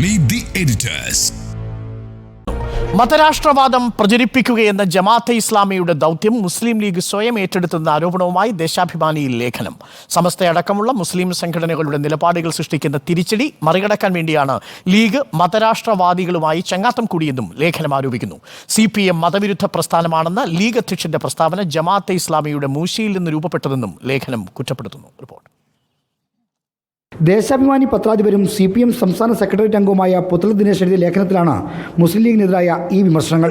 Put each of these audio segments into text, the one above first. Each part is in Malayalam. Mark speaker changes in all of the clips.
Speaker 1: Meet the editors.
Speaker 2: മതരാഷ്ട്രവാദം പ്രചരിപ്പിക്കുകയെന്ന ജമാഅത്തെ ഇസ്ലാമിയുടെ ദൗത്യം മുസ്ലിം ലീഗ് സ്വയം ഏറ്റെടുത്തെന്ന ആരോപണവുമായി ദേശാഭിമാനിയിൽ ലേഖനം. സമസ്തയടക്കമുള്ള മുസ്ലിം സംഘടനകളുടെ നിലപാടുകൾ സൃഷ്ടിക്കുന്ന തിരിച്ചടി മറികടക്കാൻ വേണ്ടിയാണ് ലീഗ് മതരാഷ്ട്രവാദികളുമായി ചങ്ങാത്തം കൂടിയെന്നും ലേഖനം ആരോപിക്കുന്നു. CPM മതവിരുദ്ധ പ്രസ്ഥാനമാണെന്ന ലീഗ് അധ്യക്ഷന്റെ പ്രസ്താവന ജമാഅത്തെ ഇസ്ലാമിയുടെ മൂശയിൽ നിന്ന് രൂപപ്പെട്ടതെന്നും ലേഖനം കുറ്റപ്പെടുത്തുന്നു. റിപ്പോർട്ട്.
Speaker 3: ദേശാഭിമാനി പത്രാധിപരും CPM സംസ്ഥാന സെക്രട്ടേറിയറ്റ് അംഗവുമായ പുത്തൽ ദിനേശ് എഴുതിയ ലേഖനത്തിലാണ് മുസ്ലിം ലീഗിനെതിരായ ഈ വിമർശനങ്ങൾ.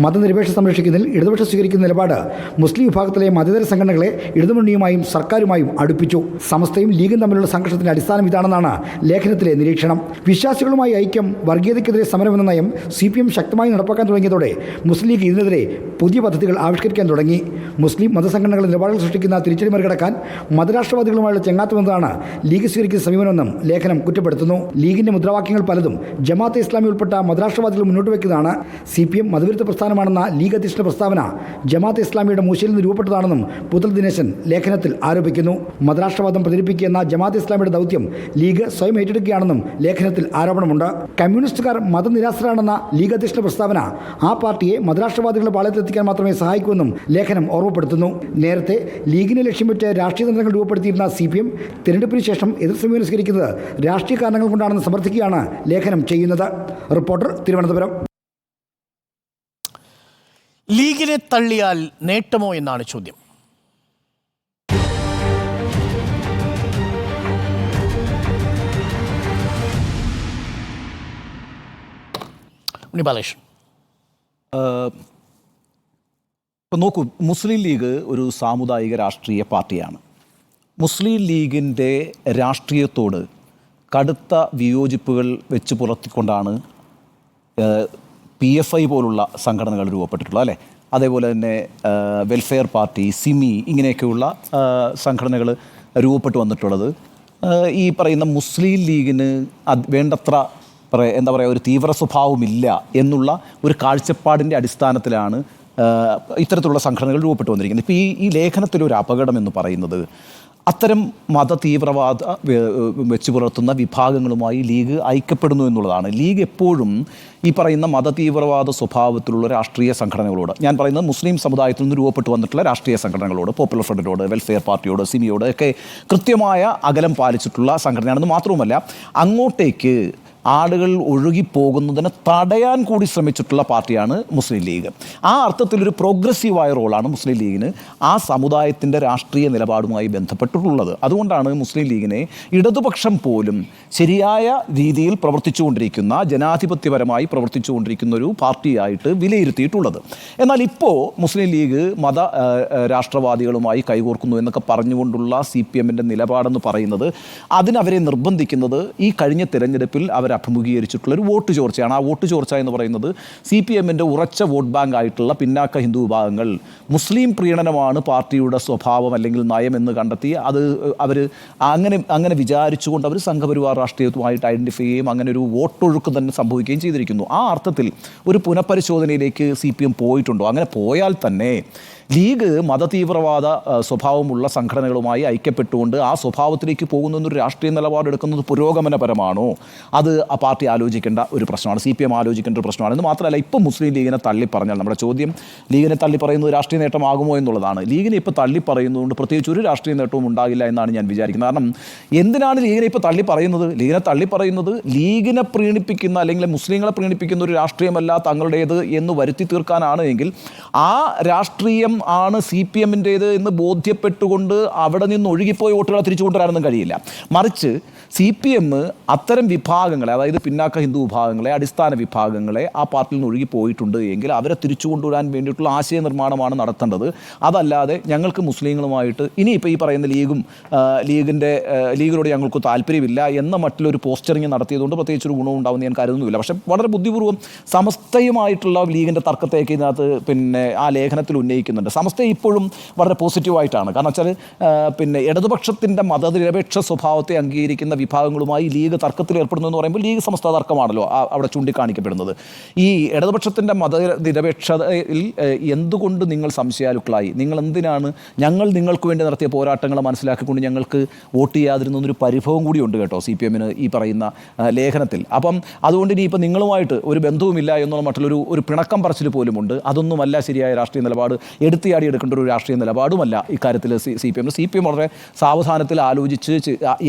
Speaker 3: മതനിരപേക്ഷ സംരക്ഷിക്കുന്നതിൽ ഇടതുപക്ഷം സ്വീകരിക്കുന്ന നിലപാട് മുസ്ലിം വിഭാഗത്തിലെ മതേതര സംഘടനകളെ ഇടതുമുന്നണിയുമായും സർക്കാരുമായും അടുപ്പിച്ചു. സമസ്തയും ലീഗും തമ്മിലുള്ള സംഘർഷത്തിന്റെ അടിസ്ഥാനം ഇതാണെന്നാണ് ലേഖനത്തിലെ നിരീക്ഷണം. വിശ്വാസികളുമായി ഐക്യം, വർഗീയതയ്ക്കെതിരെ സമരമെന്ന നയം CPM ശക്തമായി നടപ്പാക്കാൻ തുടങ്ങിയതോടെ മുസ്ലിം ലീഗ് ഇതിനെതിരെ പുതിയ പദ്ധതികൾ ആവിഷ്കരിക്കാൻ തുടങ്ങി. മുസ്ലിം മതസംഘടനകളുടെ നിലപാടുകൾ സൃഷ്ടിക്കുന്ന തിരിച്ചടി മറികടക്കാൻ മതരാഷ്ട്രവാദികളുമായുള്ള ചങ്ങാത്തമെന്നതാണ് ലീഗ് സ്വീകരിക്കുന്ന സമീപനമെന്നും ലേഖനം കുറ്റപ്പെടുത്തുന്നു. ലീഗിന്റെ മുദ്രാവാക്യങ്ങൾ പലതും ജമാഅത്തെ ഇസ്ലാമി ഉൾപ്പെട്ട മതരാഷ്ട്രവാദികൾ മുന്നോട്ട് വയ്ക്കുന്നതാണ്. CPM മതവിരുദ്ധ പ്രസ്ഥാനമാണെന്ന ലീഗ് അധ്യക്ഷന്റെ പ്രസ്താവന ജമാഅത്തെ ഇസ്ലാമിയുടെ മൂശയിൽ നിന്ന് രൂപപ്പെട്ടതാണെന്നും പുത്തൽ ദിനേശൻ ലേഖനത്തിൽ ആരോപിക്കുന്നു. മതരാഷ്ട്രവാദം പ്രചരിപ്പിക്കുന്ന ജമാഅത്തെ ഇസ്ലാമിയുടെ ദൗത്യം ലീഗ് സ്വയം ഏറ്റെടുക്കുകയാണെന്നും ലേഖനത്തിൽ ആരോപണമുണ്ട്. കമ്മ്യൂണിസ്റ്റുകാർ മതനിരാസരാണെന്ന ലീഗ് അധ്യക്ഷന്റെ പ്രസ്താവന ആ പാർട്ടിയെ മതരാഷ്ട്രവാദികളുടെ പാളയത്തിലെത്തിക്കാൻ മാത്രമേ സഹായിക്കൂവെന്നും ലേഖനം ഓർമ്മപ്പെടുത്തുന്നു. നേരത്തെ ലീഗിനെ ലക്ഷ്യം വെച്ച് രാഷ്ട്രീയ തന്ത്രങ്ങൾ രൂപപ്പെടുത്തിയിരുന്ന CPM തിരഞ്ഞെടുപ്പിന് ശേഷം എതിർ സമീപനം സ്വീകരിക്കുന്നത് രാഷ്ട്രീയ കാരണങ്ങൾ കൊണ്ടാണെന്ന് സമർത്ഥിക്കുകയാണ് ലേഖനം ചെയ്യുന്നത്. റിപ്പോർട്ടർ, തിരുവനന്തപുരം.
Speaker 2: ലീഗിനെ തള്ളിയാൽ നേട്ടമോ എന്നാണ് ചോദ്യം. ബാലേഷ്,
Speaker 4: ഇപ്പം നോക്കൂ, മുസ്ലിം ലീഗ് ഒരു സാമുദായിക രാഷ്ട്രീയ പാർട്ടിയാണ്. മുസ്ലിം ലീഗിൻ്റെ രാഷ്ട്രീയത്തോട് കടുത്ത വിയോജിപ്പുകൾ വെച്ച് പുലർത്തിക്കൊണ്ടാണ് PFI പോലുള്ള സംഘടനകൾ രൂപപ്പെട്ടിട്ടുള്ളത്, അല്ലേ? അതേപോലെ തന്നെ വെൽഫെയർ പാർട്ടി, സിമി, ഇങ്ങനെയൊക്കെയുള്ള സംഘടനകൾ രൂപപ്പെട്ടു വന്നിട്ടുള്ളത് ഈ പറയുന്ന മുസ്ലിം ലീഗിന് വേണ്ടത്ര എന്താ പറയുക, ഒരു തീവ്ര സ്വഭാവമില്ല എന്നുള്ള ഒരു കാഴ്ചപ്പാടിൻ്റെ അടിസ്ഥാനത്തിലാണ് ഇത്തരത്തിലുള്ള സംഘടനകൾ രൂപപ്പെട്ടു വന്നിരിക്കുന്നത്. ഇപ്പോൾ ഈ ലേഖനത്തിലൊരു അപകടം എന്ന് പറയുന്നത് അത്തരം മത തീവ്രവാദ വെച്ച് പുലർത്തുന്ന വിഭാഗങ്ങളുമായി ലീഗ് ഐക്യപ്പെടുന്നു എന്നുള്ളതാണ്. ലീഗ് എപ്പോഴും ഈ പറയുന്ന മത തീവ്രവാദ സ്വഭാവത്തിലുള്ള രാഷ്ട്രീയ സംഘടനകളോട്, ഞാൻ പറയുന്നത് മുസ്ലിം സമുദായത്തിൽ നിന്ന് രൂപപ്പെട്ടു വന്നിട്ടുള്ള രാഷ്ട്രീയ സംഘടനകളോട്, പോപ്പുലർ ഫ്രണ്ടിനോട്, വെൽഫെയർ പാർട്ടിയോട്, സിമിയോട് ഒക്കെ കൃത്യമായ അകലം പാലിച്ചിട്ടുള്ള സംഘടനയാണെന്ന് മാത്രവുമല്ല, അങ്ങോട്ടേക്ക് ആളുകൾ ഒഴുകിപ്പോകുന്നതിനെ തടയാൻ കൂടി ശ്രമിച്ചിട്ടുള്ള പാർട്ടിയാണ് മുസ്ലിം ലീഗ്. ആ അർത്ഥത്തിലൊരു പ്രോഗ്രസീവായ റോളാണ് മുസ്ലിം ലീഗിന് ആ സമുദായത്തിൻ്റെ രാഷ്ട്രീയ നിലപാടുമായി ബന്ധപ്പെട്ടിട്ടുള്ളത്. അതുകൊണ്ടാണ് മുസ്ലിം ലീഗിനെ ഇടതുപക്ഷം പോലും ശരിയായ രീതിയിൽ പ്രവർത്തിച്ചുകൊണ്ടിരിക്കുന്ന, ജനാധിപത്യപരമായി പ്രവർത്തിച്ചുകൊണ്ടിരിക്കുന്ന ഒരു പാർട്ടിയായിട്ട് വിലയിരുത്തിയിട്ടുള്ളത്. എന്നാൽ ഇപ്പോൾ മുസ്ലിം ലീഗ് മത രാഷ്ട്രവാദികളുമായി കൈകോർക്കുന്നു എന്നൊക്കെ പറഞ്ഞുകൊണ്ടുള്ള CPMൻ്റെ നിലപാടെന്ന് പറയുന്നത്, അതിനവരെ നിർബന്ധിക്കുന്നത് ഈ കഴിഞ്ഞ തിരഞ്ഞെടുപ്പിൽ അവർ അഭിമുഖീകരിച്ചിട്ടുള്ളൊരു വോട്ട് ചോർച്ചയാണ്. ആ വോട്ട് ചോർച്ച എന്ന് പറയുന്നത് CPMൻ്റെ ഉറച്ച വോട്ട് ബാങ്ക് ആയിട്ടുള്ള പിന്നാക്ക ഹിന്ദു വിഭാഗങ്ങൾ മുസ്ലിം പ്രീണനമാണ് പാർട്ടിയുടെ സ്വഭാവം അല്ലെങ്കിൽ നയം എന്ന് കണ്ടെത്തി അത് അവർ അങ്ങനെ വിചാരിച്ചുകൊണ്ട് അവർ സംഘപരിവാർ രാഷ്ട്രീയവുമായിട്ട് ഐഡൻറ്റിഫൈ ചെയ്യുകയും അങ്ങനെ ഒരു വോട്ടൊഴുക്ക് തന്നെ സംഭവിക്കുകയും ചെയ്തിരിക്കുന്നു. ആ അർത്ഥത്തിൽ ഒരു പുനഃപരിശോധനയിലേക്ക് CPM പോയിട്ടുണ്ടോ? അങ്ങനെ പോയാൽ തന്നെ ലീഗ് മതതീവ്രവാദ സ്വഭാവമുള്ള സംഘടനകളുമായി ഐക്യപ്പെട്ടുകൊണ്ട് ആ സ്വഭാവത്തിലേക്ക് പോകുന്നൊരു രാഷ്ട്രീയ നിലപാടെടുക്കുന്നത് പുരോഗമനപരമാണോ? അത് ആ പാർട്ടി ആലോചിക്കേണ്ട ഒരു പ്രശ്നമാണ്, CPM ആലോചിക്കേണ്ട ഒരു പ്രശ്നമാണ്. എന്ന് മാത്രമല്ല, ഇപ്പം മുസ്ലിം ലീഗിനെ തള്ളിപ്പറഞ്ഞാൽ, നമ്മുടെ ചോദ്യം ലീഗിനെ തള്ളിപ്പറയുന്നത് രാഷ്ട്രീയ നേട്ടമാകുമോ എന്നുള്ളതാണ്. ലീഗിനെ ഇപ്പോൾ തള്ളിപ്പറയുന്നതുകൊണ്ട് പ്രത്യേകിച്ച് ഒരു രാഷ്ട്രീയ നേട്ടവും ഉണ്ടാകില്ല എന്നാണ് ഞാൻ വിചാരിക്കുന്നത്. കാരണം എന്തിനാണ് ലീഗിനെ ഇപ്പോൾ തള്ളിപ്പറയുന്നത്? ലീഗിനെ തള്ളിപ്പറയുന്നത് ലീഗിനെ പ്രീണിപ്പിക്കുന്ന അല്ലെങ്കിൽ മുസ്ലിങ്ങളെ പ്രീണിപ്പിക്കുന്ന ഒരു രാഷ്ട്രീയമല്ല തങ്ങളുടേത് എന്ന് വരുത്തി തീർക്കാനാണ് എങ്കിൽ ആ രാഷ്ട്രീയം ആണ് CPMൻ്റേത് എന്ന് ബോധ്യപ്പെട്ടുകൊണ്ട് അവിടെ നിന്ന് ഒഴുകിപ്പോയ വോട്ടുകളെ തിരിച്ചു കൊണ്ടുവരാനൊന്നും കഴിയില്ല. മറിച്ച് CPM അത്തരം വിഭാഗങ്ങളെ, അതായത് പിന്നാക്ക ഹിന്ദു വിഭാഗങ്ങളെ, അടിസ്ഥാന വിഭാഗങ്ങളെ ആ പാർട്ടിയിൽ നിന്ന് ഒഴുകിപ്പോയിട്ടുണ്ട് എങ്കിൽ അവരെ തിരിച്ചു കൊണ്ടുവരാൻ വേണ്ടിയിട്ടുള്ള ആശയ നിർമ്മാണമാണ് നടത്തേണ്ടത്. അതല്ലാതെ ഞങ്ങൾക്ക് മുസ്ലിങ്ങളുമായിട്ട് ഇനിയിപ്പോൾ ഈ പറയുന്ന ലീഗിനോട് ഞങ്ങൾക്ക് താല്പര്യമില്ല എന്ന മട്ടിലൊരു പോസ്റ്ററിങ് നടത്തിയതുകൊണ്ട് പ്രത്യേകിച്ചൊരു ഗുണവും ഉണ്ടാവുമെന്ന് ഞാൻ കരുതുന്നില്ല. പക്ഷേ വളരെ ബുദ്ധിപൂർവ്വം സമസ്തയുമായിട്ടുള്ള ലീഗിൻ്റെ തർക്കത്തേക്ക് ഇതിനകത്ത് ആ ലേഖനത്തിൽ ഉന്നയിക്കുന്നുണ്ട്. പറയുന്നുണ്ട്. സമസ്ത ഇപ്പോഴും വളരെ പോസിറ്റീവായിട്ടാണ്. കാരണം വെച്ചാൽ പിന്നെ ഇടതുപക്ഷത്തിൻ്റെ മതനിരപേക്ഷ സ്വഭാവത്തെ അംഗീകരിക്കുന്ന വിഭാഗങ്ങളുമായി ലീഗ് തർക്കത്തിൽ ഏർപ്പെടുന്നു എന്ന് പറയുമ്പോൾ ലീഗ് സമസ്ത തർക്കമാണല്ലോ അവിടെ ചൂണ്ടിക്കാണിക്കപ്പെടുന്നത്. ഈ ഇടതുപക്ഷത്തിൻ്റെ മതനിരപേക്ഷതയിൽ എന്തുകൊണ്ട് നിങ്ങൾ സംശയാലുക്കളായി? നിങ്ങൾ എന്തിനാണ് ഞങ്ങൾ നിങ്ങൾക്ക് വേണ്ടി നടത്തിയ പോരാട്ടങ്ങളെ മനസ്സിലാക്കിക്കൊണ്ട് ഞങ്ങൾക്ക് വോട്ട് ചെയ്യാതിരുന്നൊരു പരിഭവം കൂടിയുണ്ട് കേട്ടോ CPM ഈ പറയുന്ന ലേഖനത്തിൽ. അപ്പം അതുകൊണ്ട് ഇനിയിപ്പോൾ നിങ്ങളുമായിട്ട് ഒരു ബന്ധവുമില്ല എന്നുള്ള മറ്റുള്ളൊരു പിണക്കം പറച്ചിൽ പോലുമുണ്ട്. അതൊന്നുമല്ല ശരിയായ രാഷ്ട്രീയ നിലപാട്, എടുത്തിയാടി എടുക്കേണ്ട ഒരു രാഷ്ട്രീയ നിലപാടുമല്ല ഇക്കാര്യത്തിൽ CPM വളരെ സാവധാനത്തിൽ ആലോചിച്ച്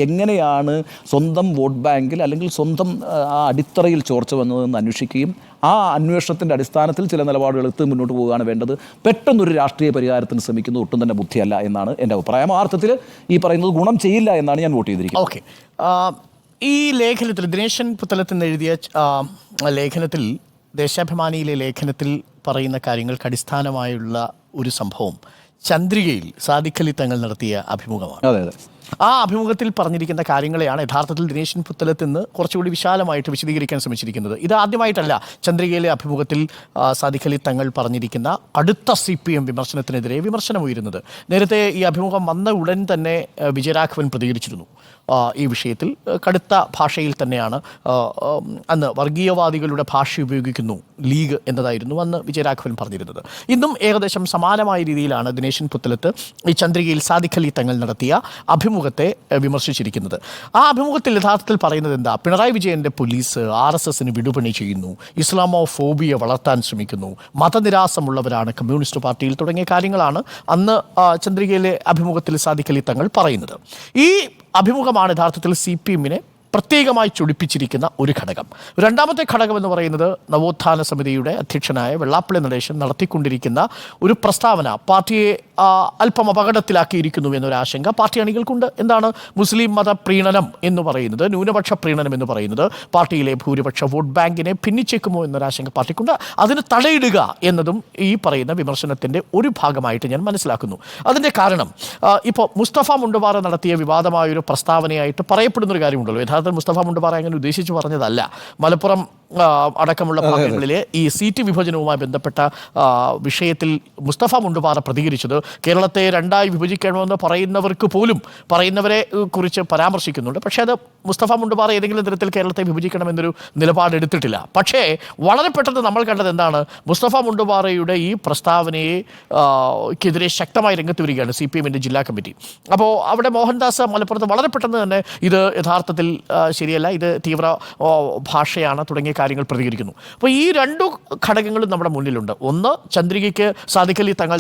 Speaker 4: എങ്ങനെയാണ് സ്വന്തം വോട്ട് ബാങ്കിൽ അല്ലെങ്കിൽ സ്വന്തം ആ അടിത്തറയിൽ ചോർച്ച വന്നതെന്ന് അന്വേഷിക്കുകയും ആ അന്വേഷണത്തിൻ്റെ അടിസ്ഥാനത്തിൽ ചില നിലപാടുകൾ എടുത്ത് മുന്നോട്ട് പോവുകയാണ് വേണ്ടത്. പെട്ടെന്നൊരു രാഷ്ട്രീയ പരിഹാരത്തിന് ശ്രമിക്കുന്നത് ഒട്ടും തന്നെ ബുദ്ധിയല്ല എന്നാണ് എൻ്റെ അഭിപ്രായം. ആ അർത്ഥത്തിൽ ഈ പറയുന്നത് ഗുണം ചെയ്യില്ല എന്നാണ് ഞാൻ വോട്ട് ചെയ്തിരിക്കുന്നത്.
Speaker 2: ഓക്കെ, ഈ ലേഖനത്തിൽ ദിനേശൻ പുത്തലത്ത് എഴുതിയ ലേഖനത്തിൽ, ദേശാഭിമാനിയിലെ ലേഖനത്തിൽ പറയുന്ന കാര്യങ്ങൾക്ക് അടിസ്ഥാനമായുള്ള ഒരു സംഭവം ചന്ദ്രികയിൽ സാദിഖ് അലി തങ്ങൾ നടത്തിയ അഭിമുഖമാണ്.
Speaker 4: അതെ അതെ,
Speaker 2: ആ അഭിമുഖത്തിൽ പറഞ്ഞിരിക്കുന്ന കാര്യങ്ങളെയാണ് യഥാർത്ഥത്തിൽ ദിനേശൻ പുത്തലത്ത് നിന്ന് കുറച്ചുകൂടി വിശാലമായിട്ട് വിശദീകരിക്കാൻ ശ്രമിച്ചിരിക്കുന്നത്. ഇത് ആദ്യമായിട്ടല്ല ചന്ദ്രികയിലെ അഭിമുഖത്തിൽ സാദിഖ് അലി തങ്ങൾ പറഞ്ഞിരിക്കുന്ന അടുത്ത CPM വിമർശനത്തിനെതിരെ വിമർശനമുയരുന്നത്. നേരത്തെ ഈ അഭിമുഖം വന്ന ഉടൻ തന്നെ വിജയരാഘവൻ പ്രതികരിച്ചിരുന്നു. ഈ വിഷയത്തിൽ കടുത്ത ഭാഷയിൽ തന്നെയാണ് അന്ന് വർഗീയവാദികളുടെ ഭാഷ ഉപയോഗിക്കുന്നു ലീഗ് എന്നതായിരുന്നു അന്ന് വിജയരാഘവൻ പറഞ്ഞിരുന്നത്. ഇന്നും ഏകദേശം സമാനമായ രീതിയിലാണ് ദിനേശൻ പുത്തലത്ത് ഈ ചന്ദ്രികയിൽ സാദിഖ് അലി തങ്ങൾ നടത്തിയ അഭിമുഖത്തെ വിമർശിച്ചിരിക്കുന്നത്. ആ അഭിമുഖത്തിൽ യഥാർത്ഥത്തിൽ പറയുന്നത് എന്താ? പിണറായി വിജയൻ്റെ പോലീസ് RSSന് വിടുപണി ചെയ്യുന്നു, ഇസ്ലാമോഫോബിയ വളർത്താൻ ശ്രമിക്കുന്നു, മതനിരാസമുള്ളവരാണ് കമ്മ്യൂണിസ്റ്റ് പാർട്ടിയിൽ തുടങ്ങിയ കാര്യങ്ങളാണ് അന്ന് ചന്ദ്രികയിലെ അഭിമുഖത്തിൽ സാദിഖ് അലി തങ്ങൾ പറയുന്നത്. ഈ അഭിമുഖമാണ് യഥാർത്ഥത്തിൽ CPMനെ പ്രത്യേകമായി ചൊടിപ്പിച്ചിരിക്കുന്ന ഒരു ഘടകം. രണ്ടാമത്തെ ഘടകം എന്ന് പറയുന്നത് നവോത്ഥാന സമിതിയുടെ അധ്യക്ഷനായ വെള്ളാപ്പള്ളി നടേശൻ നടത്തിക്കൊണ്ടിരിക്കുന്ന ഒരു പ്രസ്താവന പാർട്ടിയെ അല്പം അപകടത്തിലാക്കിയിരിക്കുന്നു എന്നൊരാശങ്ക പാർട്ടി അണികൾക്കുണ്ട്. എന്താണ് മുസ്ലിം മത പ്രീണനം എന്ന് പറയുന്നത്, ന്യൂനപക്ഷ പ്രീണനം എന്ന് പറയുന്നത് പാർട്ടിയിലെ ഭൂരിപക്ഷ വോട്ട് ബാങ്കിനെ ഭിന്നിച്ചേക്കുമോ എന്നൊരാശങ്ക പാർട്ടിക്കുണ്ട്. അതിന് തടയിടുക എന്നതും ഈ പറയുന്ന വിമർശനത്തിൻ്റെ ഒരു ഭാഗമായിട്ട് ഞാൻ മനസ്സിലാക്കുന്നു. അതിൻ്റെ കാരണം ഇപ്പോൾ മുസ്തഫ മുണ്ടുപാറ നടത്തിയ വിവാദമായൊരു പ്രസ്താവനയായിട്ട് പറയപ്പെടുന്നൊരു കാര്യമുണ്ടല്ലോ. യഥാർത്ഥത്തിൽ മുസ്തഫ മുണ്ടുപാറ അങ്ങനെ ഉദ്ദേശിച്ച് പറഞ്ഞതല്ല. മലപ്പുറം അടക്കമുള്ള ഭാഗങ്ങളിലെ ഈ സീറ്റ് വിഭജനവുമായി ബന്ധപ്പെട്ട വിഷയത്തിൽ മുസ്തഫ മുണ്ടുപാറ പ്രതികരിച്ചത് കേരളത്തെ രണ്ടായി വിഭജിക്കണമെന്ന് പറയുന്നവരെ കുറിച്ച് പരാമർശിക്കുന്നുണ്ട്. പക്ഷേ അത് മുസ്തഫ മുണ്ടുപാറ ഏതെങ്കിലും തരത്തിൽ കേരളത്തെ വിഭജിക്കണമെന്നൊരു നിലപാടെടുത്തിട്ടില്ല. പക്ഷേ വളരെ പെട്ടെന്ന് നമ്മൾ കണ്ടത് എന്താണ്? മുസ്തഫ മുണ്ടുപാറയുടെ ഈ പ്രസ്താവനയ്ക്കെതിരെ ശക്തമായി രംഗത്ത് വരികയാണ് CPMൻ്റെ ജില്ലാ കമ്മിറ്റി. അപ്പോൾ അവിടെ മോഹൻദാസ് മലപ്പുറത്ത് വളരെ പെട്ടെന്ന് തന്നെ ഇത് യഥാർത്ഥത്തിൽ ശരിയല്ല, ഇത് തീവ്ര ഭാഷയാണ് തുടങ്ങിയ കാര്യങ്ങൾ പ്രതികരിക്കുന്നു. അപ്പോൾ ഈ രണ്ടു ഘടകങ്ങളും നമ്മുടെ മുന്നിലുണ്ട്. ഒന്ന്, ചന്ദ്രികയ്ക്ക് സാദിഖ് അലി തങ്ങൾ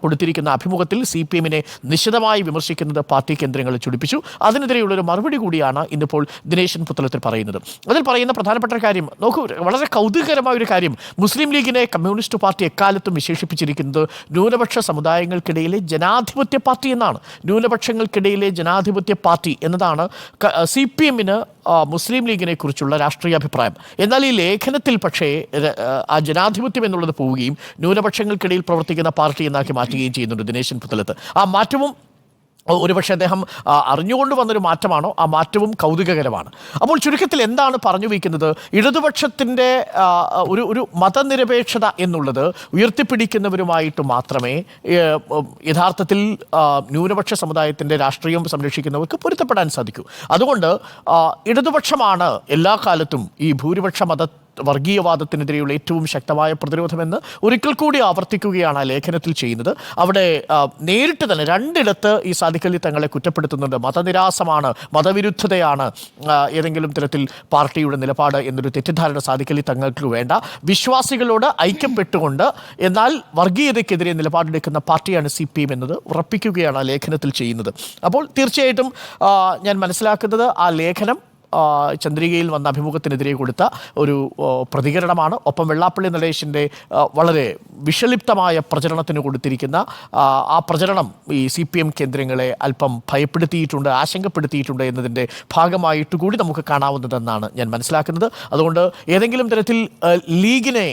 Speaker 2: കൊടുത്തിരിക്കുന്ന അഭിമുഖത്തിൽ CPMനെ നിശിതമായി വിമർശിക്കുന്നത് പാർട്ടി കേന്ദ്രങ്ങളെ ചൊടിപ്പിച്ചു. അതിനെതിരെയുള്ളൊരു മറുപടി കൂടിയാണ് ഇന്നിപ്പോൾ ദിനേശൻ പുത്തലത്തിൽ പറയുന്നത്. അതിൽ പറയുന്ന പ്രധാനപ്പെട്ട കാര്യം നോക്കൂ, വളരെ കൗതുകകരമായ ഒരു കാര്യം. മുസ്ലിം ലീഗിനെ കമ്മ്യൂണിസ്റ്റ് പാർട്ടി എക്കാലത്തും വിശേഷിപ്പിച്ചിരിക്കുന്നത് ന്യൂനപക്ഷ സമുദായങ്ങൾക്കിടയിലെ ജനാധിപത്യ പാർട്ടി എന്നാണ്. ന്യൂനപക്ഷങ്ങൾക്കിടയിലെ ജനാധിപത്യ പാർട്ടി എന്നതാണ് CPMന് മുസ്ലിം ലീഗിനെ കുറിച്ചുള്ള രാഷ്ട്രീയ അഭിപ്രായം. എന്നാൽ ഈ ലേഖനത്തിൽ പക്ഷേ ആ ജനാധിപത്യം എന്നുള്ളത് പോവുകയും ന്യൂനപക്ഷങ്ങൾക്കിടയിൽ പ്രവർത്തിക്കുന്ന പാർട്ടി എന്നാക്കി മാറ്റുകയും ചെയ്യുന്നുണ്ട് ദിനേശൻ പുത്തലത്ത്. ആ മാറ്റവും ഒരുപക്ഷെ അദ്ദേഹം അറിഞ്ഞുകൊണ്ട് വന്നൊരു മാറ്റമാണോ? ആ മാറ്റവും കൗതുകകരമാണ്. അപ്പോൾ ചുരുക്കത്തിൽ എന്താണ് പറഞ്ഞു വയ്ക്കുന്നത്? ഇടതുപക്ഷത്തിൻ്റെ ഒരു മതനിരപേക്ഷത എന്നുള്ളത് ഉയർത്തിപ്പിടിക്കുന്നവരുമായിട്ട് മാത്രമേ യഥാർത്ഥത്തിൽ ന്യൂനപക്ഷ സമുദായത്തിൻ്റെ രാഷ്ട്രീയം സംരക്ഷിക്കുന്നവർക്ക് പൊരുത്തപ്പെടാൻ സാധിക്കൂ. അതുകൊണ്ട് ഇടതുപക്ഷമാണ് എല്ലാ കാലത്തും ഈ ഭൂരിപക്ഷ വർഗീയവാദത്തിനെതിരെയുള്ള ഏറ്റവും ശക്തമായ പ്രതിരോധമെന്ന് ഒരിക്കൽ കൂടി ആവർത്തിക്കുകയാണ് ആ ലേഖനത്തിൽ ചെയ്യുന്നത്. അവിടെ നേരിട്ട് തന്നെ രണ്ടിടത്ത് ഈ സാദിഖ് അലി തങ്ങളെ കുറ്റപ്പെടുത്തുന്നുണ്ട്. മതനിരാസമാണ്, മതവിരുദ്ധതയാണ് ഏതെങ്കിലും തരത്തിൽ പാർട്ടിയുടെ നിലപാട് എന്നൊരു തെറ്റിദ്ധാരണ സാദിഖ് അലി തങ്ങൾക്ക് വേണ്ട. വിശ്വാസികളോട് ഐക്യപ്പെട്ടുകൊണ്ട് എന്നാൽ വർഗീയതയ്ക്കെതിരെ നിലപാടെടുക്കുന്ന പാർട്ടിയാണ് CPM എന്നത് ഉറപ്പിക്കുകയാണ് ആ ലേഖനത്തിൽ ചെയ്യുന്നത്. അപ്പോൾ തീർച്ചയായിട്ടും ഞാൻ മനസ്സിലാക്കുന്നത് ആ ലേഖനം ചന്ദ്രികയിൽ വന്ന അഭിമുഖത്തിനെതിരെ കൊടുത്ത ഒരു പ്രതികരണമാണ്. ഒപ്പം വെള്ളാപ്പള്ളി നടേശൻ്റെ വളരെ വിഷലിപ്തമായ പ്രചരണത്തിന് കൊടുത്തിരിക്കുന്ന ആ പ്രചരണം ഈ CPM കേന്ദ്രങ്ങളെ അല്പം ഭയപ്പെടുത്തിയിട്ടുണ്ട്, ആശങ്കപ്പെടുത്തിയിട്ടുണ്ട് എന്നതിൻ്റെ ഭാഗമായിട്ട് കൂടി നമുക്ക് കാണാവുന്നതെന്നാണ് ഞാൻ മനസ്സിലാക്കുന്നത്. അതുകൊണ്ട് ഏതെങ്കിലും തരത്തിൽ ലീഗിനെ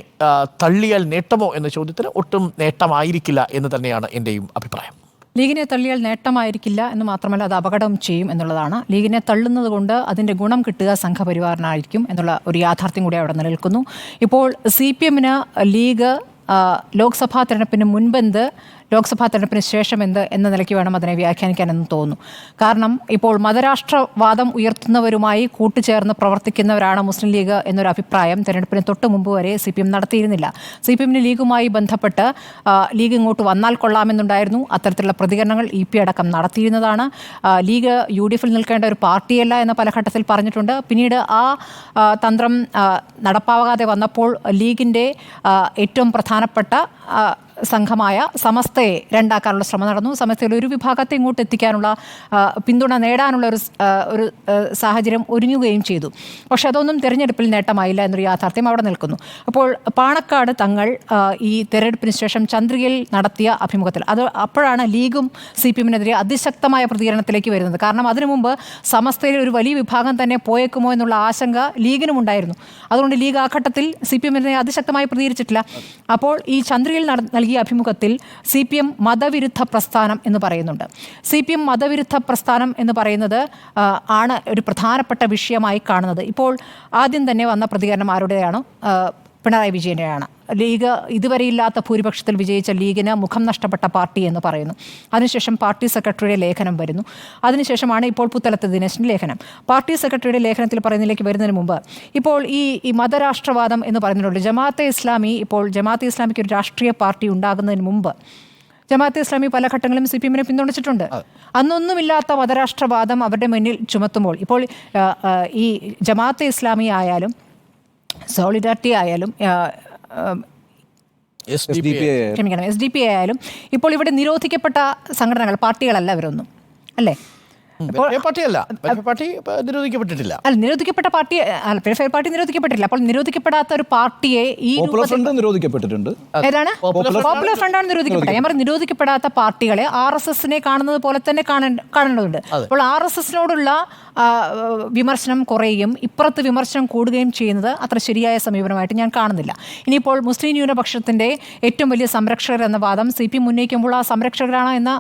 Speaker 2: തള്ളിയാൽ നേട്ടമോ എന്ന ചോദ്യത്തിന് ഒട്ടും നേട്ടമായിരിക്കില്ല എന്ന് തന്നെയാണ് എൻ്റെയും അഭിപ്രായം.
Speaker 1: ലീഗിനെ തള്ളിയാൽ നേട്ടമായിരിക്കില്ല എന്ന് മാത്രമല്ല അത് അപകടം ചെയ്യും എന്നുള്ളതാണ്. ലീഗിനെ തള്ളുന്നത് കൊണ്ട് അതിൻ്റെ ഗുണം കിട്ടുക സംഘപരിവാറിനായിരിക്കും എന്നുള്ള ഒരു യാഥാർത്ഥ്യം കൂടി അവിടെ നിലനിൽക്കുന്നു. ഇപ്പോൾ CPMന് ലീഗ് ലോക്സഭാ തെരഞ്ഞെടുപ്പിന് മുൻപെന്ത്, ലോക്സഭാ തെരഞ്ഞെടുപ്പിന് ശേഷം എന്ത് എന്ന നിലയ്ക്ക് വേണം അതിനെ വ്യാഖ്യാനിക്കാനെന്ന് തോന്നുന്നു. കാരണം ഇപ്പോൾ മതരാഷ്ട്രവാദം ഉയർത്തുന്നവരുമായി കൂട്ടുചേർന്ന് പ്രവർത്തിക്കുന്നവരാണ് മുസ്ലിം ലീഗ് എന്നൊരു അഭിപ്രായം തെരഞ്ഞെടുപ്പിന് തൊട്ട് മുമ്പ് വരെ CPM നടത്തിയിരുന്നില്ല. CPM ലീഗുമായി ബന്ധപ്പെട്ട് ലീഗ് ഇങ്ങോട്ട് വന്നാൽ കൊള്ളാമെന്നുണ്ടായിരുന്നു. അത്തരത്തിലുള്ള പ്രതികരണങ്ങൾ EP അടക്കം നടത്തിയിരുന്നതാണ്. ലീഗ് UDF നിൽക്കേണ്ട ഒരു പാർട്ടിയല്ല എന്ന് പല ഘട്ടത്തിൽ പറഞ്ഞിട്ടുണ്ട്. പിന്നീട് ആ തന്ത്രം നടപ്പാകാതെ വന്നപ്പോൾ ലീഗിൻ്റെ ഏറ്റവും പ്രധാനപ്പെട്ട സംഘമായ സമസ്തയെ രണ്ടാക്കാനുള്ള ശ്രമം നടന്നു. സമസ്തയിൽ ഒരു വിഭാഗത്തെ ഇങ്ങോട്ട് എത്തിക്കാനുള്ള പിന്തുണ നേടാനുള്ള ഒരു സാഹചര്യം ഒരുങ്ങുകയും ചെയ്തു. പക്ഷെ അതൊന്നും തിരഞ്ഞെടുപ്പിൽ നേട്ടമായില്ല എന്നൊരു യാഥാർത്ഥ്യം അവിടെ നിൽക്കുന്നു. അപ്പോൾ പാണക്കാട് തങ്ങൾ ഈ തെരഞ്ഞെടുപ്പിന് ശേഷം ചന്ദ്രികയിൽ നടത്തിയ അഭിമുഖത്തിൽ അപ്പോഴാണ് ലീഗും CPM-നെതിരെ അതിശക്തമായ പ്രതികരണത്തിലേക്ക് വരുന്നത്. കാരണം അതിനു മുമ്പ് സമസ്തയിൽ ഒരു വലിയ വിഭാഗം തന്നെ പോയേക്കുമോ എന്നുള്ള ആശങ്ക ലീഗിനും ഉണ്ടായിരുന്നു. അതുകൊണ്ട് ലീഗ് ആ ഘട്ടത്തിൽ CPM-നെതിരെ അതിശക്തമായി പ്രതികരിച്ചിട്ടില്ല. അപ്പോൾ ഈ ചന്ദ്രികയിൽ നൽകിയ അഭിമുഖത്തിൽ CPM മതവിരുദ്ധ പ്രസ്ഥാനം എന്ന് പറയുന്നുണ്ട്. CPM മതവിരുദ്ധ പ്രസ്ഥാനം എന്ന് പറയുന്നത് ആണ് ഒരു പ്രധാനപ്പെട്ട വിഷയമായി കാണുന്നത്. ഇപ്പോൾ ആദ്യം തന്നെ വന്ന പ്രതികരണം ആരുടെയാണ്? പിണറായി വിജയൻ്റെയാണ്. ലീഗ് ഇതുവരെ ഇല്ലാത്ത ഭൂരിപക്ഷത്തിൽ വിജയിച്ച ലീഗിന് മുഖം നഷ്ടപ്പെട്ട പാർട്ടി എന്ന് പറയുന്നു. അതിനുശേഷം പാർട്ടി സെക്രട്ടറിയുടെ ലേഖനം വരുന്നു. അതിനുശേഷമാണ് ഇപ്പോൾ പുത്തലത്ത് ദിനേശിൻ്റെ ലേഖനം. പാർട്ടി സെക്രട്ടറിയുടെ ലേഖനത്തിൽ പറയുന്നതിലേക്ക് വരുന്നതിന് മുമ്പ് ഇപ്പോൾ ഈ മതരാഷ്ട്രവാദം എന്ന് പറയുന്നുണ്ട്. ജമാഅത്തെ ഇസ്ലാമിക്ക് ഒരു രാഷ്ട്രീയ പാർട്ടി ഉണ്ടാകുന്നതിന് മുമ്പ് ജമാഅത്തെ ഇസ്ലാമി പല ഘട്ടങ്ങളിലും CPM-നെ പിന്തുണച്ചിട്ടുണ്ട്. അന്നൊന്നുമില്ലാത്ത മതരാഷ്ട്രവാദം അവരുടെ മുന്നിൽ ചുമത്തുമ്പോൾ ഇപ്പോൾ ഈ ജമാഅത്തെ ഇസ്ലാമി ആയാലും സോളിഡാരിറ്റി ആയാലും SDP ആയാലും ഇപ്പോൾ ഇവിടെ നിരോധിക്കപ്പെട്ട സംഘടനകൾ, പാർട്ടികളല്ല ഇവരൊന്നും, അല്ലേ?
Speaker 2: നിരോധിക്കപ്പെട്ടിട്ടില്ല.
Speaker 1: അല്ല, നിരോധിക്കപ്പെട്ട പാർട്ടി വെൽഫെയർ പാർട്ടി നിരോധിക്കപ്പെട്ടില്ല. അപ്പോൾ നിരോധിക്കപ്പെടാത്ത ഒരു പാർട്ടിയെ ഈ
Speaker 4: നിരോധിക്കപ്പെട്ടിട്ടുണ്ട്.
Speaker 1: ഏതാണ്? പോപ്പുലർ ഫ്രണ്ടാണ് നിരോധിക്കപ്പെട്ടത്. ഞാൻ പറഞ്ഞു നിരോധിക്കപ്പെടാത്ത പാർട്ടികളെ RSS-നെ കാണുന്നത് പോലെ തന്നെ കാണേണ്ടതുണ്ട്. അപ്പോൾ RSS-നോടുള്ള വിമർശനം കുറയുകയും ഇപ്പുറത്ത് വിമർശനം കൂടുകയും ചെയ്യുന്നത് അത്ര ശരിയായ സമീപനമായിട്ട് ഞാൻ കാണുന്നില്ല. ഇനിയിപ്പോൾ മുസ്ലിം ന്യൂനപക്ഷത്തിൻ്റെ ഏറ്റവും വലിയ സംരക്ഷകർ എന്ന വാദം CPM ഉന്നയിക്കുമ്പോൾ ആ സംരക്ഷകരാണ് എന്ന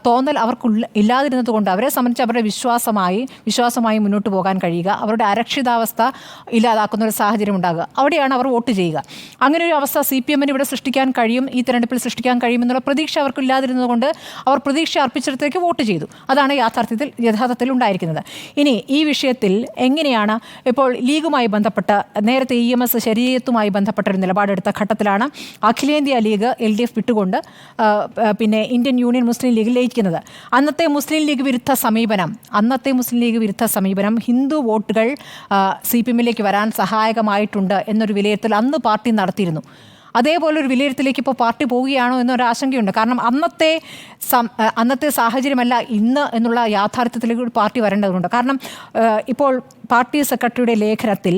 Speaker 1: തോന്നൽ അവർക്ക് ഇല്ലാതിരുന്നത് കൊണ്ട് അവരെ സംബന്ധിച്ച് അവരുടെ വിശ്വാസമായി മുന്നോട്ട് പോകാൻ കഴിയുക, അവരുടെ അരക്ഷിതാവസ്ഥ ഇല്ലാതാക്കുന്ന ഒരു സാഹചര്യം ഉണ്ടാകുക, അവിടെയാണ് അവർ വോട്ട് ചെയ്യുക. അങ്ങനെ ഒരു അവസ്ഥ CPM-ന് ഇവിടെ സൃഷ്ടിക്കാൻ കഴിയും, ഈ തെരഞ്ഞെടുപ്പിൽ സൃഷ്ടിക്കാൻ കഴിയുമെന്നുള്ള പ്രതീക്ഷ അവർക്ക് ഇല്ലാതിരുന്നത് കൊണ്ട് അവർ പ്രതീക്ഷ അർപ്പിച്ചിടത്തേക്ക് വോട്ട് ചെയ്തു. അതാണ് യഥാർത്ഥത്തിൽ ഉണ്ടായിരിക്കുന്നത്. ഇനി ഈ വിഷയത്തിൽ എങ്ങനെയാണ് ഇപ്പോൾ ലീഗുമായി ബന്ധപ്പെട്ട് നേരത്തെ EMS ശരീരത്തുമായി ബന്ധപ്പെട്ട ഒരു നിലപാടെടുത്ത ഘട്ടത്തിലാണ് അഖിലേന്ത്യാ ലീഗ് LDF വിട്ടുകൊണ്ട് പിന്നെ ഇന്ത്യൻ യൂണിയൻ മുസ്ലിം ലീഗിൽ ലയിക്കുന്നത്. അന്നത്തെ മുസ്ലിം ലീഗ് വിരുദ്ധ സമീപനം ഹിന്ദു വോട്ടുകൾ CPM-ലേക്ക് വരാൻ സഹായകമായിട്ടുണ്ട് എന്നൊരു വിലയിരുത്തൽ അന്ന് പാർട്ടി നടത്തിയിരുന്നു. അതേപോലെ ഒരു വിലയിരുത്തലേക്ക് ഇപ്പോൾ പാർട്ടി പോവുകയാണോ എന്നൊരു ആശങ്കയുണ്ട്. കാരണം അന്നത്തെ സാഹചര്യമല്ല ഇന്ന് എന്നുള്ള യാഥാർത്ഥ്യത്തിലേക്ക് പാർട്ടി വരേണ്ടതുണ്ട്. കാരണം ഇപ്പോൾ പാർട്ടി സെക്രട്ടറിയുടെ ലേഖനത്തിൽ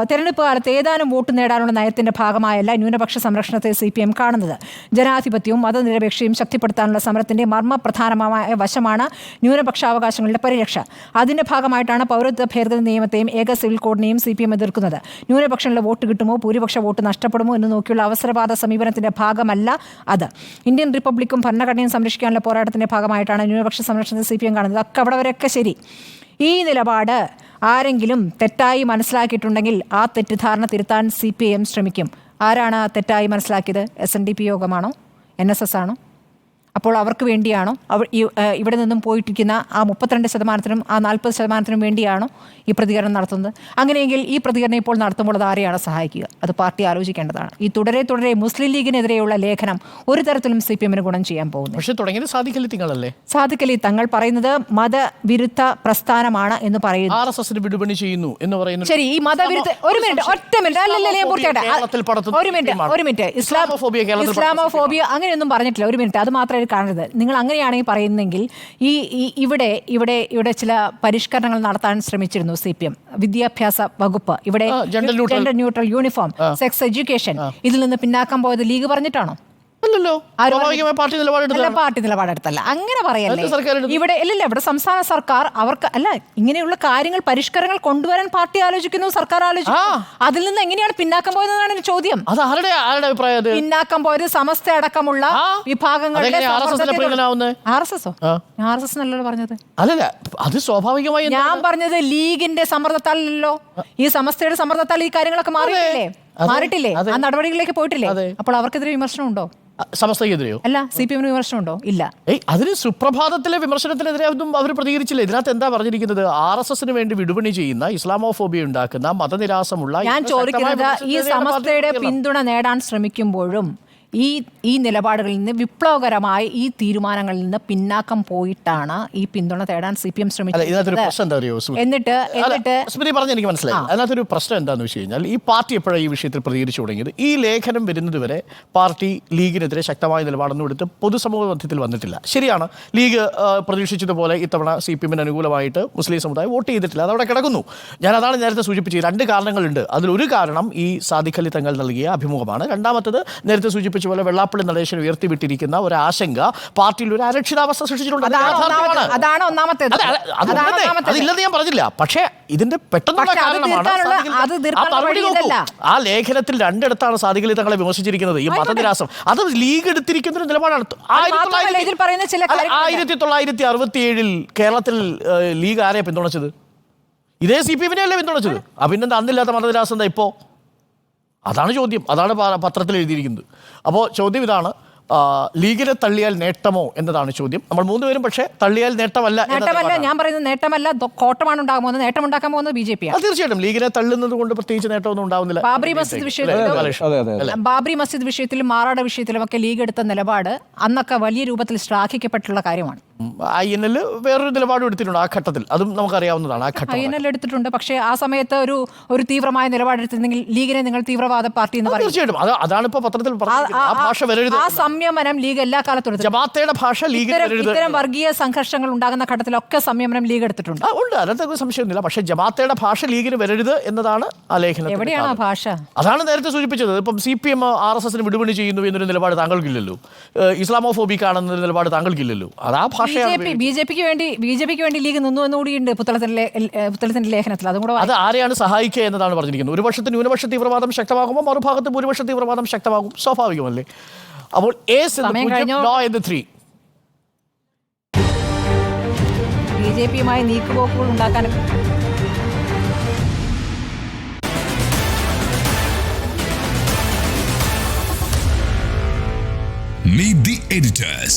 Speaker 1: തെരഞ്ഞെടുപ്പ് കാലത്ത് ഏതാനും വോട്ട് നേടാനുള്ള നയത്തിൻ്റെ ഭാഗമായല്ല ന്യൂനപക്ഷ സംരക്ഷണത്തെ CPM കാണുന്നത്. ജനാധിപത്യവും മതനിരപേക്ഷയും ശക്തിപ്പെടുത്താനുള്ള സമരത്തിൻ്റെ മർമ്മപ്രധാനമായ വശമാണ് ന്യൂനപക്ഷാവകാശങ്ങളുടെ പരിരക്ഷ. അതിൻ്റെ ഭാഗമായിട്ടാണ് പൗരത്വ ഭേദഗതി നിയമത്തെയും ഏക സിവിൽ കോഡിനെയും CPM എതിർക്കുന്നത്. ന്യൂനപക്ഷങ്ങളുടെ വോട്ട് കിട്ടുമോ, ഭൂരിപക്ഷ വോട്ട് നഷ്ടപ്പെടുമോ എന്ന് നോക്കിയുള്ള അവസരവാദ സമീപനത്തിൻ്റെ ഭാഗമല്ല അത്. ഇന്ത്യൻ റിപ്പബ്ലിക്കും ഭരണഘടനയും സംരക്ഷിക്കാനുള്ള പോരാട്ടത്തിൻ്റെ ഭാഗമായിട്ടാണ് ന്യൂനപക്ഷ സംരക്ഷണത്തെ CPM കാണുന്നത്. അവിടെ വരെയൊക്കെ ശരി. ഈ നിലപാട് ആരെങ്കിലും തെറ്റായി മനസ്സിലാക്കിയിട്ടുണ്ടെങ്കിൽ ആ തെറ്റിദ്ധാരണ തിരുത്താൻ CPM ശ്രമിക്കും. ആരാണ് തെറ്റായി മനസ്സിലാക്കിയത്? SNDP യോഗമാണോ? NSS ആണോ? അപ്പോൾ അവർക്ക് വേണ്ടിയാണോ ഇവിടെ നിന്നും പോയിട്ടിരിക്കുന്ന ആ 32%-നും ആ 40%-നും വേണ്ടിയാണോ ഈ പ്രതികരണം നടത്തുന്നത്? അങ്ങനെയെങ്കിൽ ഈ പ്രതികരണം ഇപ്പോൾ നടത്തുമ്പോൾ അത് ആരെയാണ് സഹായിക്കുക? അത് പാർട്ടി ആലോചിക്കേണ്ടതാണ്. ഈ തുടരെ മുസ്ലിം ലീഗിനെതിരെയുള്ള ലേഖനം ഒരു തരത്തിലും CPM-ന് ഗുണം ചെയ്യാൻ പോകുന്നു.
Speaker 2: പക്ഷേ തുടങ്ങിയത്
Speaker 1: സാദിഖ് അലി തങ്ങൾ പറയുന്നത് മതവിരുദ്ധ പ്രസ്ഥാനമാണ് എന്ന് പറയുന്നു.
Speaker 2: RSS-ന് വിടുപണി ചെയ്യുന്നു എന്ന് പറയുന്നു.
Speaker 1: ശരി, ഈ മതവിരുദ്ധ ഒരു മിനിറ്റ് ഇസ്ലാമോഫോബിയ അങ്ങനെയൊന്നും പറഞ്ഞിട്ടില്ല. ഒരു മിനിറ്റ്, അത് മാത്രമേ കാണരുത്. നിങ്ങൾ അങ്ങനെയാണെങ്കിൽ പറയുന്നെങ്കിൽ ഇവിടെ ചില പരിഷ്കരണങ്ങൾ നടത്താൻ ശ്രമിച്ചിരുന്നു CPM. വിദ്യാഭ്യാസ വകുപ്പ്, ഇവിടെ gender neutral uniform, sex education, ഇതിൽ നിന്ന് പിന്നാക്കം പോയത് ലീഗ് പറഞ്ഞിട്ടാണോ? പാർട്ടി നിലപാടെടുത്തല്ല. അങ്ങനെ പറയല്ലേ. ഇവിടെ സംസ്ഥാന സർക്കാർ അവർക്ക് അല്ല ഇങ്ങനെയുള്ള കാര്യങ്ങൾ പരിഷ്കരണങ്ങൾ കൊണ്ടുവരാൻ പാർട്ടി ആലോചിക്കുന്നു, സർക്കാർ ആലോചിക്കുന്നു. അതിൽ നിന്ന് എങ്ങനെയാണ് പിന്നാക്കം പോയതെന്നാണ് എന്റെ ചോദ്യം. പിന്നാക്കം പോയത് സമസ്ത അടക്കമുള്ള വിഭാഗങ്ങളുടെ RSS നല്ലല്ലോ പറഞ്ഞത്.
Speaker 2: അത് സ്വാഭാവികമായി
Speaker 1: ഞാൻ പറഞ്ഞത് ലീഗിന്റെ സമ്മർദ്ദത്താലല്ലോ, ഈ സമസ്തയുടെ സമ്മർദ്ദത്താൽ ഈ കാര്യങ്ങളൊക്കെ മാറിയില്ലേ? മാറിയിട്ടില്ലേ?
Speaker 2: അതെ.
Speaker 1: ആ നടപടികളിലേക്ക് പോയിട്ടില്ലേ?
Speaker 2: അതെ.
Speaker 1: അപ്പോൾ അവർക്കെതിരെ വിമർശനമുണ്ടോ?
Speaker 2: സമസ്തയ്ക്കെതിരെയോ?
Speaker 1: അല്ല, CPM വിമർശനമുണ്ടോ? ഇല്ല.
Speaker 2: അതിന് സുപ്രഭാതത്തിലെ വിമർശനത്തിനെതിരെ ഒന്നും അവർ പ്രതികരിച്ചില്ല. ഇതിനകത്ത് എന്താ പറഞ്ഞിരിക്കുന്നത്? RSSന് വേണ്ടി വിടുപണി ചെയ്യുന്ന, ഇസ്ലാമോഫോബിയ ഉണ്ടാക്കുന്ന, മതനിരാസമുള്ള,
Speaker 1: ഞാൻ ചോദിക്കുന്നത്, ഈ സമസ്തയുടെ പിന്തുണ നേടാൻ ശ്രമിക്കുമ്പോഴും ഈ നിലപാടുകളിൽ നിന്ന് വിപ്ലവകരമായി ഈ തീരുമാനങ്ങളിൽ നിന്ന് പിന്നാക്കം പോയിട്ടാണ് ഈ പിന്തുണ തേടാൻ CPM
Speaker 2: ഇതിനകത്തൊരു പ്രശ്നം എന്താ അറിയോ?
Speaker 1: എന്നിട്ട്
Speaker 2: സ്മൃതി പറഞ്ഞ എനിക്ക് മനസ്സിലായി. അതിനകത്തൊരു പ്രശ്നം എന്താണെന്ന് വെച്ച് കഴിഞ്ഞാൽ, ഈ പാർട്ടി എപ്പോഴാണ് ഈ വിഷയത്തിൽ പ്രതികരിച്ചു തുടങ്ങിയത്? ഈ ലേഖനം വരുന്നത് വരെ പാർട്ടി ലീഗിനെതിരെ ശക്തമായ നിലപാടൊന്നും എടുത്ത് പൊതുസമൂഹ മധ്യത്തിൽ വന്നിട്ടില്ല. ശരിയാണ്, ലീഗ് പ്രതീക്ഷിച്ചതുപോലെ ഇത്തവണ CPM അനുകൂലമായിട്ട് മുസ്ലിം സമുദായം വോട്ട് ചെയ്തിട്ടില്ല. അതവിടെ കിടക്കുന്നു. ഞാൻ അതാണ് നേരത്തെ സൂചിപ്പിച്ചത്. 2 കാരണങ്ങളുണ്ട്. അതിലൊരു കാരണം ഈ സാദിഖ് അലി തങ്ങൾ നൽകിയ അഭിമുഖമാണ്. രണ്ടാമത്തത് നേരത്തെ സൂചിപ്പിച്ച പോലെ വെള്ളാപ്പള്ളി നടേശൻ ഉയർത്തിവിട്ടിരിക്കുന്ന ഒരു ആശങ്ക പാർട്ടിയിൽ ഒരു അരക്ഷിതാവസ്ഥ സൃഷ്ടിച്ചിട്ടുണ്ട്.
Speaker 1: അതാണ് ഒന്നാമത്തേത്.
Speaker 2: അതില്ലെന്ന് ഞാൻ പറഞ്ഞില്ല. പക്ഷേ ഇതിന്റെ പെട്ടെന്നുള്ള കാരണമാണ് ആ ലേഖനത്തിൽ 2 ഇടത്താണ് സാദിഖ് അലി തങ്ങളെ വിമർശിച്ചിരിക്കുന്നത്. ഈ മതനിരാസം അത് ലീഗ് എടുത്തിരിക്കുന്ന ഒരു നിലപാടാണ്. 1967 കേരളത്തിൽ ലീഗ് ആരെയാ പിന്തുണച്ചത്? ഇതേ CPM അല്ലേ പിന്തുണച്ചത്? പിന്നെന്താ അന്നില്ലാത്ത മതനിരാസം എന്താ ഇപ്പോൾ? അതാണ് ചോദ്യം. അതാണ് പത്രത്തിൽ എഴുതിയിരിക്കുന്നത്. അപ്പോൾ ചോദ്യം ഇതാണ്, ലീഗിനെ തള്ളിയാൽ നേട്ടമോ എന്നതാണ് ചോദ്യം. നമ്മൾ 3 പേരും പക്ഷേ തള്ളിയാൽ നേട്ടമല്ല.
Speaker 1: ഞാൻ പറയുന്നത് നേട്ടമല്ല, കോട്ടമാണ് ഉണ്ടാകാൻ പോകുന്നത്. നേട്ടം ഉണ്ടാക്കാൻ പോകുന്നത് BJP ആണ്.
Speaker 2: തീർച്ചയായിട്ടും ലീഗിനെ തള്ളുന്നത് കൊണ്ട് പ്രത്യേകിച്ച് നേട്ടമൊന്നും ഉണ്ടാവുന്നില്ല.
Speaker 1: ബാബറി മസ്ജിദ് വിഷയത്തിലും മാറാട് വിഷയത്തിലുമൊക്കെ ലീഗ് എടുത്ത നിലപാട് അന്നൊക്കെ വലിയ രൂപത്തിൽ ശ്ലാഘിക്കപ്പെട്ടുള്ള കാര്യമാണ്.
Speaker 2: INL വേറൊരു നിലപാടും എടുത്തിട്ടുണ്ട് ആ ഘട്ടത്തിൽ. അതും നമുക്കറിയാവുന്നതാണ്. ആ ഘട്ടം
Speaker 1: INL എടുത്തിട്ടുണ്ട്. പക്ഷേ ആ സമയത്ത് ഒരു തീവ്രമായ നിലപാടെടുത്തിരുന്നെങ്കിൽ ലീഗിനെ നിങ്ങൾ തീവ്രവാദ പാർട്ടി എന്ന് പറയും.
Speaker 2: തീർച്ചയായിട്ടും അതാണ് ഇപ്പോൾ പത്രത്തിൽ ആ
Speaker 1: സംയമനം ലീഗ് എല്ലാ കാലത്തും
Speaker 2: ജമാഅത്തിന്റെ ഭാഷ
Speaker 1: ഇത്തരം വർഗീയ സംഘർഷങ്ങൾ ഉണ്ടാകുന്ന ഘട്ടത്തിലൊക്കെ സംയമനം ലീഗ് എടുത്തിട്ടുണ്ട്.
Speaker 2: ഉണ്ട്, അതിനകത്ത് സംശയമൊന്നുമില്ല. പക്ഷേ ജമാഅത്തിന്റെ ഭാഷ ലീഗിന് വരരുത് എന്നതാണ് ആ ലേഖനം.
Speaker 1: എവിടെയാണ് ആ ഭാഷ?
Speaker 2: അതാണ് നേരത്തെ സൂചിപ്പിച്ചത്. ഇപ്പം CPM RSSന് വിടുപണി ചെയ്യുന്നു എന്നൊരു നിലപാട് താങ്കൾക്കില്ലല്ലോ. ഇസ്ലാമോഫോബിക് ആണെന്നൊരു നിലപാട് താങ്കൾക്കില്ലല്ലോ. അത് ആ
Speaker 1: BJPക്ക് വേണ്ടി ലീഗ് നിന്നു എന്നുകൂടിയുണ്ട് പുത്തലത്തിന്റെ ലേഖനത്തിൽ. അതും കൂടെ
Speaker 2: അത് ആരെയാണ് സഹായിക്കുക എന്നതാണ് പറഞ്ഞിരിക്കുന്നത്. ഒരു പക്ഷത്ത് ന്യൂനപക്ഷ തീവ്രവാദം ശക്തമാകുമ്പോൾ മറുഭാഗത്ത് ഭൂരിപക്ഷ തീവ്രവാദം ശക്തമാകും. സ്വാഭാവികമല്ലേ? അപ്പോൾ
Speaker 1: BJPയുമായി നീക്കുപോക്കുകൾ ഉണ്ടാക്കാൻ
Speaker 5: Meet the editors.